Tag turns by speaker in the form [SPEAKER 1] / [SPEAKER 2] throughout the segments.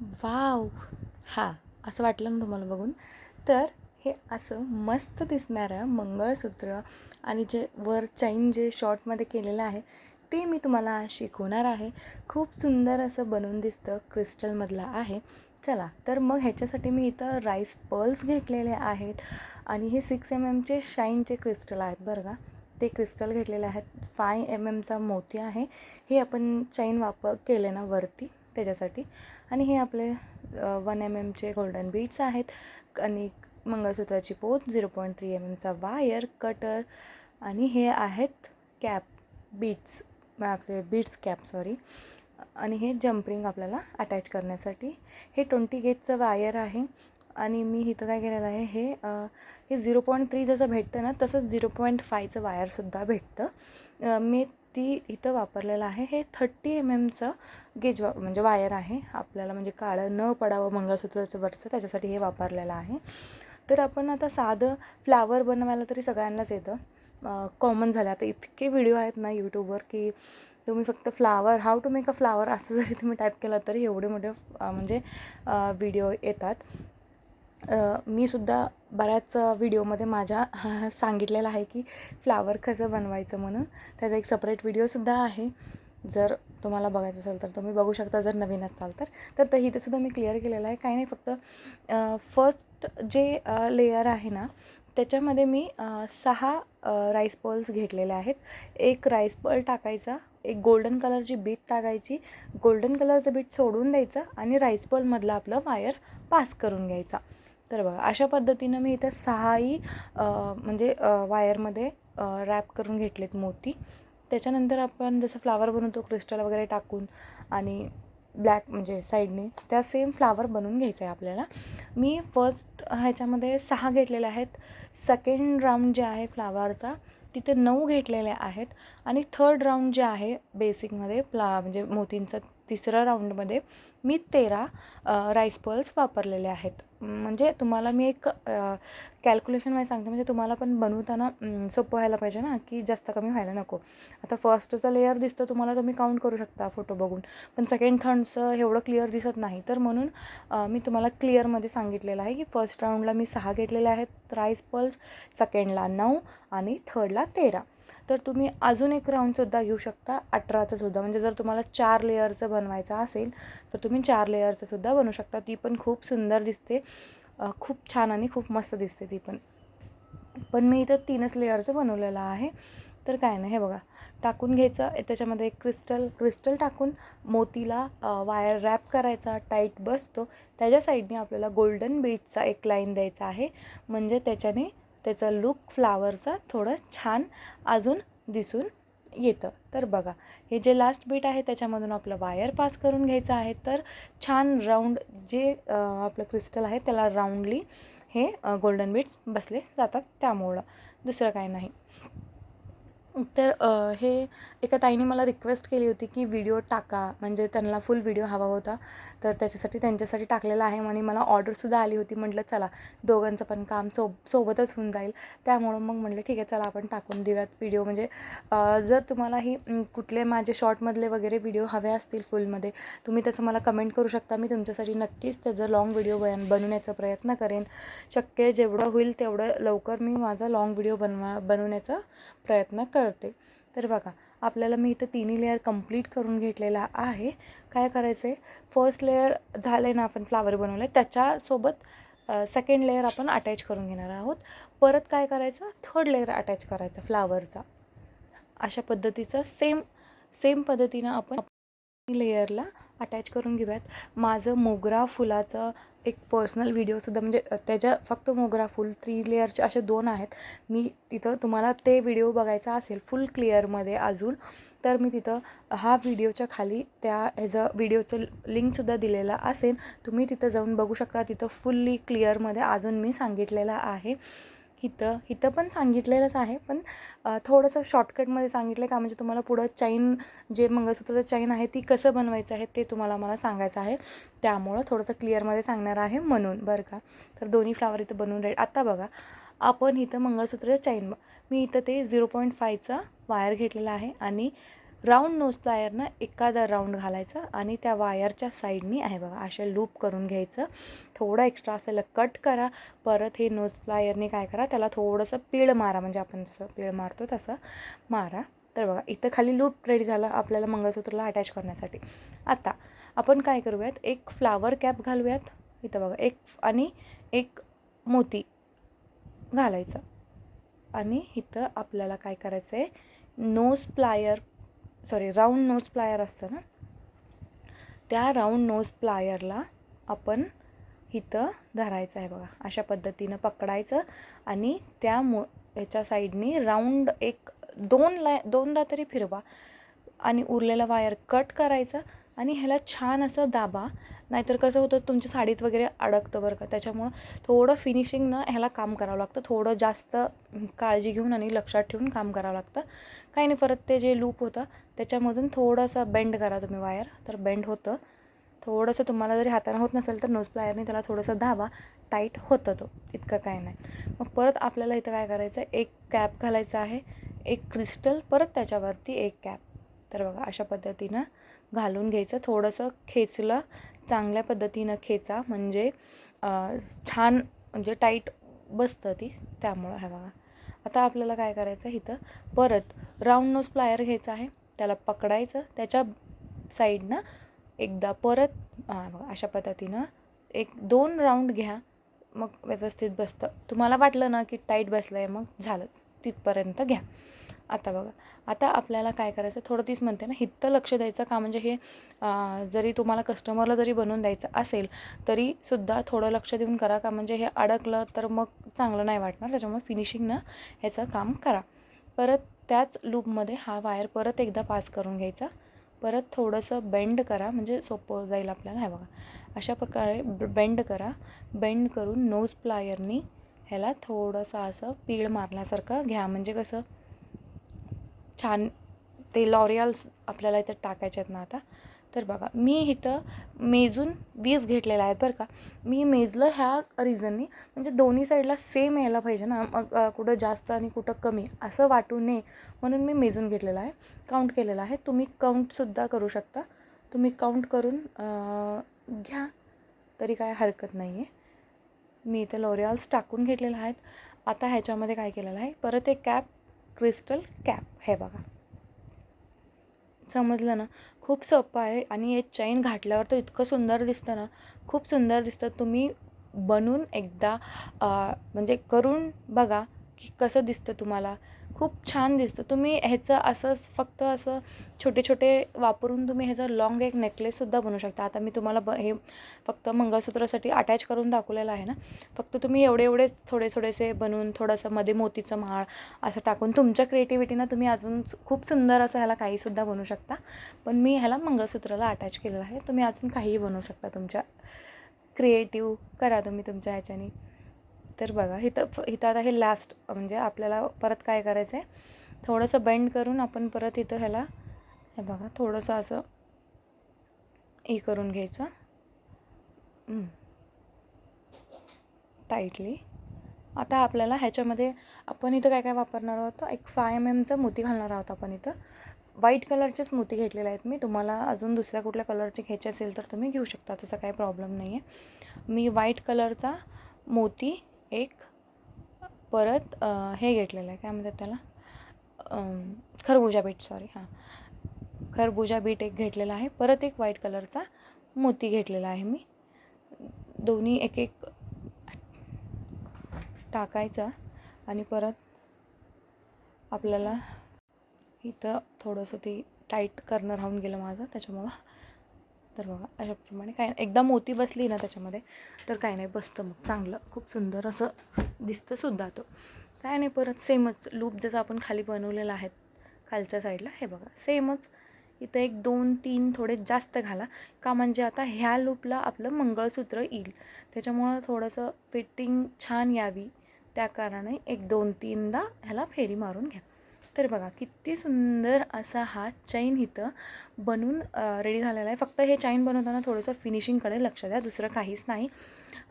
[SPEAKER 1] Wow! हां, असं वाटलं ना तुम्हाला बघून? तर हे असं मस्त दिसणारं मंगळसूत्र आणि जे वर चैन जे शॉर्टमध्ये केलेलं आहे, ते मी तुम्हाला आज शिकवणार आहे. खूप सुंदर असं बनवून दिसतं, क्रिस्टलमधलं आहे. चला, तर मग ह्याच्यासाठी मी इथं राईस पर्ल्स घेतलेले आहेत आणि हे 6 एमचे शाईनचे क्रिस्टल आहेत बरं का. ते क्रिस्टल घेतलेले आहेत. 5 एमचा मोती आहे. हे आपण चैन केले ना वरती त्याच्यासाठी. आणि हे आपले 1 एमचे गोल्डन बीड्स आहेत आणि मंगळसूत्राची पोत 0.3 एमचा वायर कटर आणि हे आहेत कॅप बीड्स आपले बीड्स कॅप सॉरी आणि हे जम्परिंग आपल्याला अटॅच करण्यासाठी हे 20 गेजचं वायर आहे आणि मी इथं काय केलेलं आहे हे 0.3 जसं भेटतं ना तसंच 0.5चं वायरसुद्धा भेटतं. मी ती इथं वापरलेलं आहे. हे 30 एमचं गेज म्हणजे वायर आहे आपल्याला म्हणजे काळं न पडावं मंगळसूत्राचं वरचं त्याच्यासाठी हे वापरलेलं आहे. तर आपण आता साधं फ्लावर बनवायला तरी सगळ्यांनाच येतं, कॉमन झालं. आता इतके व्हिडिओ आहेत ना यूट्यूबवर की तुम्ही फक्त flower how to make a flower असं जरी तुम्ही टाईप केलं तरी एवढे मोठे म्हणजे व्हिडिओ येतात. मी सुद्धा बऱ्याच व्हिडिओमध्ये माझ्या सांगितलेलं आहे की फ्लावर कसं बनवायचं म्हणून. त्याचा एक सेपरेट व्हिडिओसुद्धा आहे. जर तुम्हाला बघायचं असेल तर तुम्ही बघू शकता, जर नवीन असाल तर इथे सुद्धा मी क्लिअर केलेलं आहे. काही नाही, फक्त फर्स्ट जे लेयर आहे ना त्याच्यामध्ये मी 6 राईस पर्ल्स घेतलेले आहेत. एक राईस पर्ल टाकायचा, एक गोल्डन कलरची बीट टाकायची, गोल्डन कलरचं बीट सोडून द्यायचं आणि राईस पर्लमधलं आपलं वायर पास करून घ्यायचा. तर बघा अशा पद्धतीनं मी इथं 6ही म्हणजे वायरमध्ये रॅप करून घेतलेत मोती. त्याच्यानंतर आपण जसं फ्लावर बनवतो क्रिस्टल वगैरे टाकून आणि ब्लॅक म्हणजे साईडने त्या सेम फ्लावर बनवून घ्यायचं आहे आपल्याला. मी फर्स्ट ह्याच्यामध्ये 6 घेतलेले आहेत. सेकंड राऊंड जे आहे फ्लावरचा तिथे 9 घेतलेले आहेत आणि थर्ड राऊंड जे आहे बेसिकमध्ये म्हणजे मोतींचा तिसऱ्या राऊंडमध्ये मी 13 राईस पर्ल्स वापरलेले आहेत. म्हणजे तुम्हाला मी एक कॅल्क्युलेशनमध्ये सांगते, म्हणजे तुम्हाला पण बनवताना सोपं व्हायला पाहिजे ना, की जास्त कमी व्हायला नको. आता फर्स्टचं लेयर दिसतं तुम्हाला, तुम्ही काउंट करू शकता फोटो बघून, पण सेकंड थर्डचं एवढं क्लिअर दिसत नाही. तर म्हणून मी तुम्हाला क्लिअरमध्ये सांगितलेलं आहे की फर्स्ट राऊंडला मी 6 घेतलेले आहेत राईस पर्ल्स, सेकंडला 9 आणि थर्डला 13. तर तुम्ही अजून एक राऊंडसुद्धा घेऊ शकता 18चं सुद्धा. म्हणजे जर तुम्हाला 4 लेयरचं बनवायचं असेल तर तुम्ही 4 लेयरचं सुद्धा बनवू शकता. ती पण खूप सुंदर दिसते, खूप छान आणि खूप मस्त दिसते ती पण मी इथं 3च लेयरचं बनवलेलं आहे. तर काय नाही, हे बघा टाकून घ्यायचं त्याच्यामध्ये एक क्रिस्टल टाकून मोतीला वायर रॅप करायचा, टाईट बसतो. त्याच्या साईडने आपल्याला गोल्डन बीडचा एक लाईन द्यायचा आहे, म्हणजे त्याच्याने त्याचा लुक फ्लावरचा थोडं छान अजून दिसून येतं. तर बघा हे जे लास्ट बीट आहे त्याच्यामधून आपलं वायर पास करून घ्यायचं आहे. तर छान राऊंड जे आपलं क्रिस्टल आहे त्याला राऊंडली हे गोल्डन बीड्स बसले जातात, त्यामुळं दुसरं काही नाही. तर हे एका ताईने मला रिक्वेस्ट केली होती की व्हिडिओ टाका, म्हणजे त्यांना फुल व्हिडिओ हवा होता. तर त्यांच्यासाठी टाकलेला आहे आणि मला ऑर्डरसुद्धा आली होती. म्हटलं चला दोघांचं पण काम सोबतच होऊन जाईल. त्यामुळं मग म्हटलं ठीक आहे, चला आपण टाकून देऊयात व्हिडिओ. म्हणजे जर तुम्हालाही कुठले माझे शॉर्टमधले वगैरे व्हिडिओ हवे असतील फुलमध्ये, तुम्ही तसं मला कमेंट करू शकता. मी तुमच्यासाठी नक्कीच त्याचं लाँग व्हिडिओ बनवण्याचा प्रयत्न करेन. शक्य जेवढं होईल तेवढं लवकर मी माझा लाँग व्हिडिओ बनवण्याचा प्रयत्न करते. तर बघा आपल्याला मी इथं तिन्ही लेअर कंप्लीट करून घेतलेला आहे. काय करायचं आहे, फर्स्ट लेअर झालं ना आपण फ्लावर बनवलं आहे त्याच्यासोबत सेकंड लेअर आपण अटॅच करून घेणार आहोत. परत काय करायचं, थर्ड लेअर अटॅच करायचा फ्लावरचा. अशा पद्धतीचं सेम पद्धतीनं आपण लेयरला अटॅच करून घेऊयात. माझं मोगरा फुलाचं एक पर्सनल व्हिडिओसुद्धा, म्हणजे त्याच्या फक्त मोगरा फुल 3 लेयरचे असे 2 आहेत. मी तिथं तुम्हाला ते व्हिडिओ बघायचा असेल फुल क्लिअरमध्ये अजून, तर मी तिथं हा व्हिडिओच्या खाली त्या ह्याचं व्हिडिओचं लिंकसुद्धा दिलेला असेल. तुम्ही तिथं जाऊन बघू शकता. तिथं फुल्ली क्लिअरमध्ये अजून मी सांगितलेलं आहे. इथं पण सांगितलेलंच आहे, पण थोडंसं शॉर्टकटमध्ये सांगितलं का, म्हणजे तुम्हाला पुढं चैन जे मंगळसूत्राचं चैन आहे ती कसं बनवायचं आहे ते तुम्हाला मला सांगायचं आहे. त्यामुळं थोडंसं क्लिअरमध्ये सांगणार आहे म्हणून बरं का. तर दोन्ही फ्लावर इथं बनवून रेडी. आता बघा आपण इथं मंगळसूत्राचं चैन, मी इथं ते 0.5चा वायर घेतलेला आहे आणि राऊंड नोज प्लायरनं एखादा राऊंड घालायचा आणि त्या वायरच्या साईडनी आहे बघा असे लूप करून घ्यायचं. थोडं एक्स्ट्रा असेल कट करा. परत हे नोज प्लायरने काय करा, त्याला थोडंसं पीळ मारा, म्हणजे आपण जसं पीळ मारतो तसं मारा. तर बघा इथं खाली लूप रेडी झालं आपल्याला मंगळसूत्राला अटॅच करण्यासाठी. आता आपण काय करूयात, एक फ्लावर कॅप घालूयात. इथं बघा एक मोती घालायचा आणि इथं आपल्याला काय करायचं आहे, राऊंड नोज प्लायर असतं ना, त्या राऊंड नोज प्लायरला आपण इथं धरायचं आहे बघा. अशा पद्धतीनं पकडायचं आणि त्या ह्याच्या साईडनी राऊंड दोनदा तरी फिरवा आणि उरलेला वायर कट करायचा आणि ह्याला छान असं दाबा. नाहीतर कसं होतं, तुमच्या साडीत वगैरे अडकतं बरं का. त्याच्यामुळं थोडं फिनिशिंगनं ह्याला काम करावं लागतं. थोडं जास्त काळजी घेऊन आणि लक्षात ठेवून काम करावं लागतं. काही नाही, परत ते जे लूप होतं त्याच्यामधून थोडंसं बेंड करा तुम्ही वायर, तर बेंड होतं. थोडंसं तुम्हाला जरी हाताने होत नसेल तर नोज प्लायरने त्याला थोडंसं दाबा, टाईट होतं तो, इतकं काय नाही. मग परत आपल्याला इथं काय करायचं आहे, एक कॅप घालायचा आहे, एक क्रिस्टल, परत त्याच्यावरती एक कॅप. तर बघा अशा पद्धतीनं घालून घ्यायचं. थोडंसं खेचलं, चांगल्या पद्धतीनं खेचा, म्हणजे छान म्हणजे टाईट बसतं ती, त्यामुळं हे बघा. आता आपल्याला काय करायचं, इथं परत राऊंड नोज प्लायर घ्यायचा आहे, त्याला पकडायचं, त्याच्या साईडनं एकदा परत बघा अशा पद्धतीनं 1-2 राऊंड घ्या, मग व्यवस्थित बसतं. तुम्हाला वाटलं ना की टाईट बसलं आहे, मग झालं, तिथपर्यंत घ्या. आता बघा, आता आपल्याला काय करायचं, थोडं तीच म्हणते ना, इथं लक्ष द्यायचं का, म्हणजे हे जरी तुम्हाला कस्टमरला जरी बनवून द्यायचं असेल तरीसुद्धा थोडं लक्ष देऊन करा, का म्हणजे हे अडकलं तर मग चांगलं नाही वाटणार. त्याच्यामुळे फिनिशिंगनं ह्याचं काम करा. परत त्याच लूपमध्ये हा वायर परत एकदा पास करून घ्यायचा. परत थोडंसं बेंड करा, म्हणजे सोपं जाईल आपल्याला. हे बघा अशा प्रकारे बेंड करा. बेंड करून नोज प्लायरनी ह्याला थोडंसं असं पीळ मारल्यासारखं घ्या, म्हणजे कसं छान ते लॉरियल्स आपल्याला इथं टाकायचे आहेत ना आता. तर बघा मी इथं मेजून 20 घेतलेलं आहेत बरं का. मी मेजलं ह्या रिझननी, म्हणजे दोन्ही साईडला सेम यायला पाहिजे ना, मग कुठं जास्त आणि कुठं कमी असं वाटू नये, म्हणून मी मेजून घेतलेलं आहे, काउंट केलेलं आहे. तुम्ही काउंटसुद्धा करू शकता. तुम्ही काउंट करून घ्या, तरी काय हरकत नाही आहे. मी इथे लॉरियल्स टाकून घेतलेलं आहेत. आता ह्याच्यामध्ये काय केलेलं आहे, परत एक कॅप, क्रिस्टल कॅप. हे बघा समजलं ना, खूप सोपं आहे. आणि हे चैन घातल्यावर तर इतकं सुंदर दिसतं ना, खूप सुंदर दिसतं. तुम्ही बनवून एकदा म्हणजे करून बघा की कसं दिसतं तुम्हाला, खूप छान दिसतं. तुम्ही ह्याचं असंच फक्त असं छोटे छोटे वापरून तुम्ही ह्याचं लॉंग एक नेकलेससुद्धा बनवू शकता. आता मी तुम्हाला हे फक्त मंगळसूत्रासाठी अटॅच करून दाखवलेलं आहे ना, फक्त तुम्ही एवढेच थोडेसे बनवून थोडंसं मध्ये मोतीचं माळ असं टाकून तुमच्या क्रिएटिव्हिटीनं तुम्ही अजून खूप सुंदर असं ह्याला काहीसुद्धा बनवू शकता. पण मी ह्याला मंगळसूत्राला अटॅच केलेलं आहे. तुम्ही अजून काहीही बनवू शकता, तुमच्या क्रिएटिव्ह करा तुम्ही तुमच्या ह्याच्याने. तर बघा इथं आता हे लास्ट, म्हणजे आपल्याला परत काय करायचं आहे, थोडंसं बेंड करून आपण परत इथं ह्याला हे बघा थोडंसं असं हे करून घ्यायचं टाईटली. आता आपल्याला ह्याच्यामध्ये आपण इथं काय काय वापरणार आहोत, एक 5 mm मोती घालणार आहोत आपण इथं. व्हाईट कलरचेच मोती घेतलेले आहेत मी. तुम्हाला अजून दुसऱ्या कुठल्या कलरचे घ्यायचे असेल तर तुम्ही घेऊ शकता, तसं काही प्रॉब्लेम नाही आहे. मी व्हाईट कलरचा मोती एक, परत हे घेतलेलं आहे, काय म्हणतात त्याला, खरबुजा बीट एक घेतलेला आहे. परत एक व्हाईट कलरचा मोती घेतलेला आहे मी. दोन्ही एक एक टाकायचा आणि परत आपल्याला इथं थोडंसं ते टाईट करणं राहून गेलं माझं, त्याच्यामुळं. तर बघा अशाप्रमाणे काय, एकदा मोती बसली ना त्याच्यामध्ये तर काय नाही, बसतं मग चांगलं, खूप सुंदर असं दिसतं सुद्धा तो. काय नाही, परत सेमच लूप जसं आपण खाली बनवलेलं आहे खालच्या साईडला, हे बघा सेमच इथं 1-2-3 थोडे जास्त घाला, का म्हणजे आता ह्या लूपला आपलं मंगळसूत्र येईल, त्याच्यामुळं थोडंसं फिटिंग छान यावी त्या कारणाने 1-2-3दा ह्याला फेरी मारून घ्या. तर बघा किती सुंदर असा हा चैन इथं बनवून रेडी झालेला आहे. फक्त हे चैन बनवताना थोडंसं फिनिशिंगकडे लक्ष द्या, दुसरं काहीच नाही.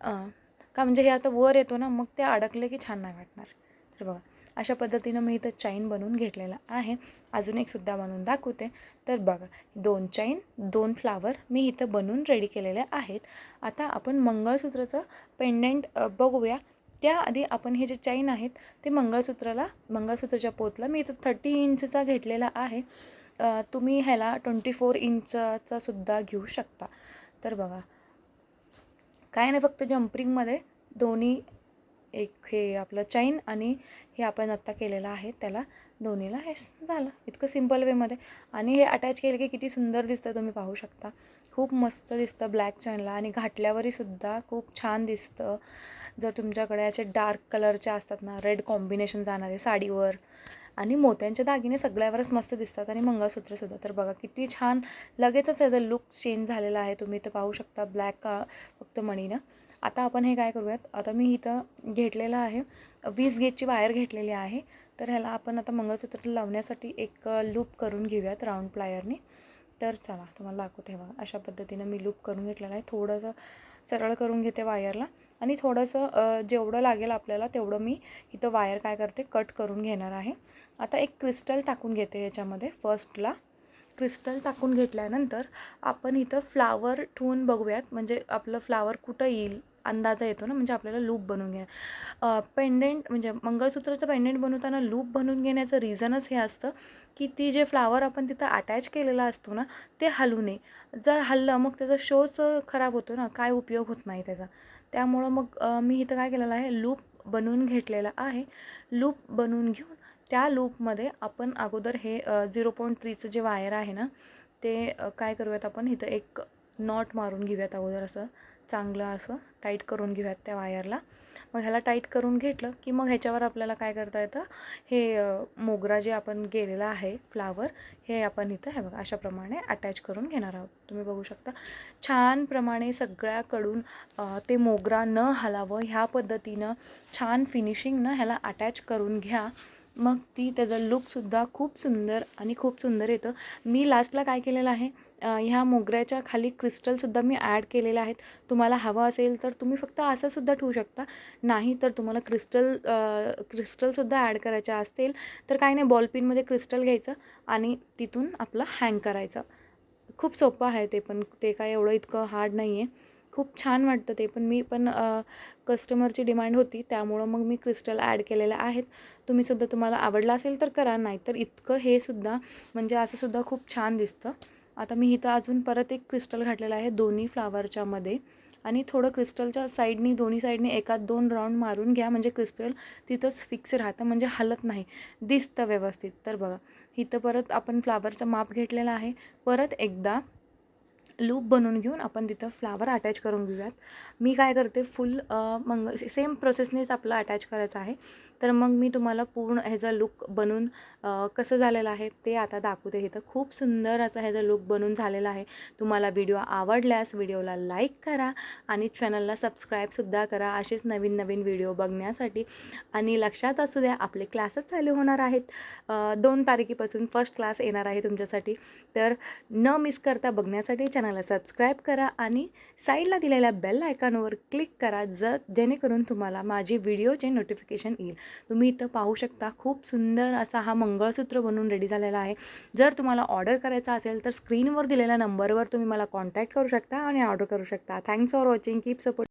[SPEAKER 1] का म्हणजे हे आता वर येतो ना, मग ते अडकले की छान नाही वाटणार. तर बघा अशा पद्धतीनं मी इथं चैन बनवून घेतलेला आहे. अजून एक सुद्धा बनवून दाखवते. तर बघा 2 चैन 2 फ्लावर मी इथं बनवून रेडी केलेले आहेत. आता आपण मंगळसूत्राचं पेंडंट बघूया. त्याआधी आपण हे जे चैन आहेत ते मंगळसूत्राच्या पोतला मी इथं 30 इंचचा घेतलेला आहे. तुम्ही ह्याला 24 इंचचा सुद्धा घेऊ शकता. तर बघा काय नाही, फक्त जम्परिंगमध्ये दोन्ही एक हे आपलं चैन आणि हे आपण आत्ता केलेलं आहे त्याला दोन्हीला हे झालं इतकं सिम्पल वेमध्ये. आणि हे अटॅच केलं की किती सुंदर दिसतं तुम्ही पाहू शकता. खूप मस्त दिसतं ब्लॅक चैनला आणि घातल्यावरही सुद्धा खूप छान दिसतं. जर तुमच्याकडे असे डार्क कलरचे असतात ना, रेड कॉम्बिनेशन जाणारे साडीवर आणि मोत्यांचे दागिने सगळ्यावरच मस्त दिसतात आणि मंगळसूत्रसुद्धा. तर बघा किती छान लगेचच याचा लुक चेंज झालेला आहे. तुम्ही इथं पाहू शकता ब्लॅक फक्त मणीनं. आता आपण हे काय करूयात, आता मी इथं घेतलेलं आहे 20 गेजची वायर घेतलेली आहे. तर ह्याला आपण आता मंगळसूत्र लावण्यासाठी एक लूप करून घेऊयात राऊंड प्लायरने. तर चला तुम्हाला दाखवते. बघा अशा पद्धतीनं मी लूप करून घेतलेलं आहे. थोडंसं सरळ करून घेते वायरला आणि थोडंसं जेवढं लागेल आपल्याला तेवढं मी इथं वायर काय करते कट करून घेणार आहे. आता एक क्रिस्टल टाकून घेते याच्यामध्ये. फर्स्टला क्रिस्टल टाकून घेतल्यानंतर आपण इथं फ्लावर ठेवून बघूयात, म्हणजे आपलं फ्लावर कुठं येईल अंदाजा येतो ना, म्हणजे आपल्याला लूप बनवून घ्या. पेंडेंट म्हणजे मंगळसूत्राचं पेंडेंट बनवताना लूप बनवून घेण्याचं रिझनच हे असतं की ती जे फ्लावर आपण तिथं अटॅच केलेला असतो ना ते हलू नये. जर हललं मग त्याचा शोच खराब होतो ना, काय उपयोग होत नाही त्याचा. त्यामुळं मग मी इथं काय केलेलं आहे लूप बनवून घेतलेला आहे. लूप बनवून घेऊन त्या लूपमध्ये आपण अगोदर हे 0.3चं जे वायर आहे ना ते काय करूयात आपण इथं एक नॉट मारून घेऊयात अगोदर. असं चांगलं असं टाईट करून घेऊयात त्या वायरला. मग ह्याला टाईट करून घेतलं की मग ह्याच्यावर आपल्याला काय करता येतं, हे मोगरा जे आपण केलेलं आहे फ्लावर हे आपण इथं हे बघा अशाप्रमाणे अटॅच करून घेणार आहोत. तुम्ही बघू शकता छान प्रमाणे सगळ्याकडून ते मोगरा न हलावं ह्या पद्धतीनं छान फिनिशिंगनं ह्याला अटॅच करून घ्या. मग त्याचा लुकसुद्धा खूप सुंदर आणि खूप सुंदर येतं. मी लास्टला काय केलेलं आहे, ह्या मोगऱ्याच्या खाली क्रिस्टलसुद्धा मी ॲड केलेले आहेत. तुम्हाला हवं असेल तर तुम्ही फक्त असंसुद्धा ठेवू शकता. नाही तर तुम्हाला क्रिस्टलसुद्धा ॲड करायच्या असतील तर काही नाही, बॉलपिनमध्ये क्रिस्टल घ्यायचं आणि तिथून आपलं हँग करायचं. खूप सोपं आहे ते पण, ते काय एवढं इतकं हार्ड नाही आहे. खूप छान वाटतं ते पण. मी पण कस्टमरची डिमांड होती त्यामुळं मग मी क्रिस्टल ॲड केलेल्या आहेत. तुम्हीसुद्धा तुम्हाला आवडलं असेल तर करा, नाहीतर इतकं हे सुद्धा म्हणजे असं सुद्धा खूप छान दिसतं. आता मी इथं अजून परत एक क्रिस्टल घातलेलं आहे दोन्ही फ्लावरच्या मध्ये आणि थोडं क्रिस्टलच्या साईडनी दोन्ही साईडनी एकात 2 राऊंड मारून घ्या, म्हणजे क्रिस्टल तिथंच फिक्स राहतं, म्हणजे हलत नाही, दिसतं व्यवस्थित. तर बघा इथं परत आपण फ्लावरचं माप घेतलेलं आहे. परत एकदा लूप बनवून घेऊन आपण तिथं फ्लावर अटॅच करून घेऊयात. मी काय करते फुल सेम प्रोसेसनेच आपलं अटॅच करायचं आहे. तर मग मी तुम्हाला पूर्ण ह्याचा लुक बनवून कसं झालेलं आहे ते आता दाखवते. इथं खूप सुंदर असा ह्याचा लुक बनवून झालेला आहे. तुम्हाला व्हिडिओ आवडल्यास व्हिडिओला लाईक करा आणि चॅनलला सबस्क्राईबसुद्धा करा असेच नवीन नवीन व्हिडिओ बघण्यासाठी. आणि लक्षात असू द्या आपले क्लासेस चालू होणार आहेत. 2 तारखेपासून फर्स्ट क्लास येणार आहे तुमच्यासाठी. तर न मिस करता बघण्यासाठी चॅनलला सबस्क्राईब करा आणि साईडला दिलेल्या बेल आयकॉनवर क्लिक करा, जेणेकरून तुम्हाला माझी व्हिडिओचे नोटिफिकेशन येईल. तुम्ही इथं पाहू शकता खूप सुंदर असा हा मंगळसूत्र बनवून रेडी झालेला आहे. जर तुम्हाला ऑर्डर करायचा असेल तर स्क्रीनवर दिलेल्या नंबरवर तुम्ही मला कॉन्टॅक्ट करू शकता आणि ऑर्डर करू शकता. Thanks for watching. Keep support.